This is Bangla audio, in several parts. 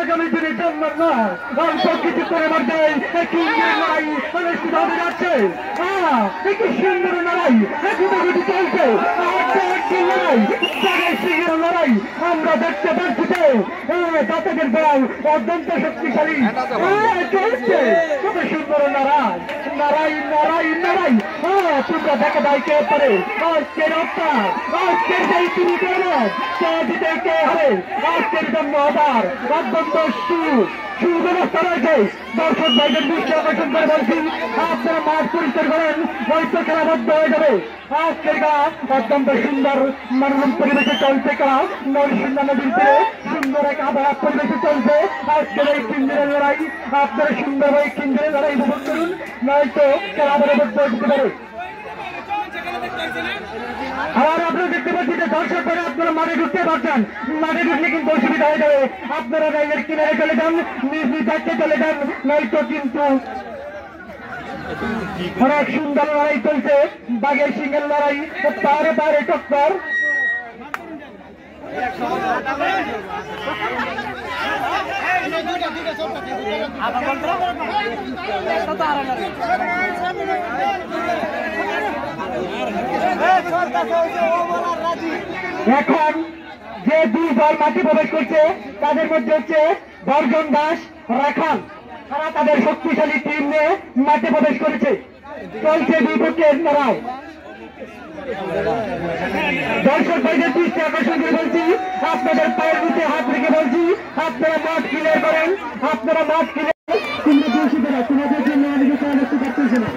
আগামী দিনে জন্ম নয় অল্প কিছু করে মধ্যেই লড়াই অনুষ্ঠিত হতে যাচ্ছে। একটি সুন্দর লড়াই গুটাগুটি চলছে, লড়াই সিংহের লড়াই আমরা দেখতে পাচ্ছি যে দাতাদের দল অত্যন্ত শক্তিশালী চলছে। কত সুন্দর লড়াই, লড়াই লড়াই লড়াই। তোমরা দেখে দায় কে পারে আজকের হত্যা, আজকের সেই তিনি করেন কে জিতে কে হারে। আজকের জন্য আবার অত্যন্ত সুব্যবস্থা রয়েছে। দর্শক ভাইদের দৃষ্টি আকর্ষণ করে বলছি, আপনারা মাঠ পরিষ্কার করেন, হয়তো খেলাবদ্ধ হয়ে যাবে। আজকের গাছ অত্যন্ত সুন্দর মনোরম পরিবেশে চলছে। খেলা নরসিংহ নদীর তীরে সুন্দর এক আবহাওয়া পরিবেশে চলছে। আজকের এই 3 দিনের লড়াই আপনারা সুন্দরভাবে 3 দিনের লড়াই উপভোগ করুন, নয়তো খেলা বলবদ্ধ হতে পারে। আর আপনারা দেখতে পাচ্ছি যে দর্শক করে আপনারা মাঠে ঢুকতে পারছেন, মাঠে ঢুকলে কিন্তু অসুবিধা হয়ে যাবে। আপনারা রাইলের কিনারে চলে যান, নিজ নিজ দায়িত্বে চলে যান, নয়তো কিন্তু অনেক সুন্দর লড়াই চলছে। বাঘের সিংহের লড়াই, পাহাড়ে পাহাড়ে টক্কর। এখন যে 2 দল মাঠে প্রবেশ করছে তাদের মধ্যে হচ্ছে বর্জন দাস, রাখাল। তারা তাদের শক্তিশালী টিম নিয়ে মাঠে প্রবেশ করেছে। চলছে 2 পক্ষের লড়াই। দর্শক ভাইদের দৃষ্টি আকর্ষণ করে বলছি, আপনাদের পায়ের নিচে হাত রেখে বলছি, আপনারা মাঠ ক্লিয়ার করেন, আপনারা মাঠ ক্লিয়ার। তোমরা দোষী দেনা, তোমাদের জন্য আমি কিছু দেখতে পাচ্ছি না।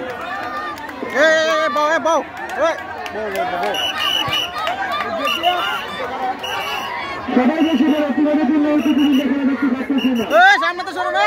সবাই বেশি বলো, তোমাদের জন্য দেখতে পাচ্ছি না। সামনে তো সরো না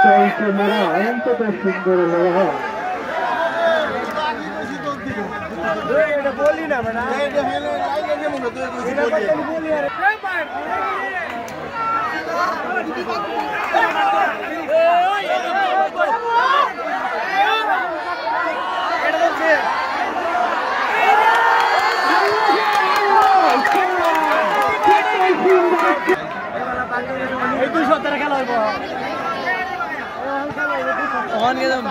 চলছে মেলা অন্তত সুন্দর লড়াই। বলি না এই 200 খেলা হইব অন গেলাম।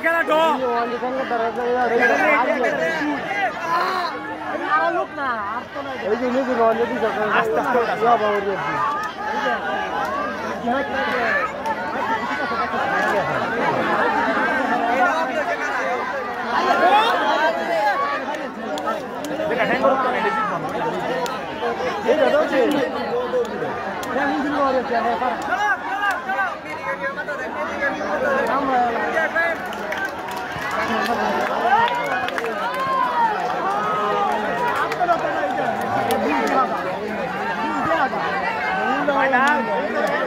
খেলা তো এই যে নিজে আস্তে আস্তে Bye now.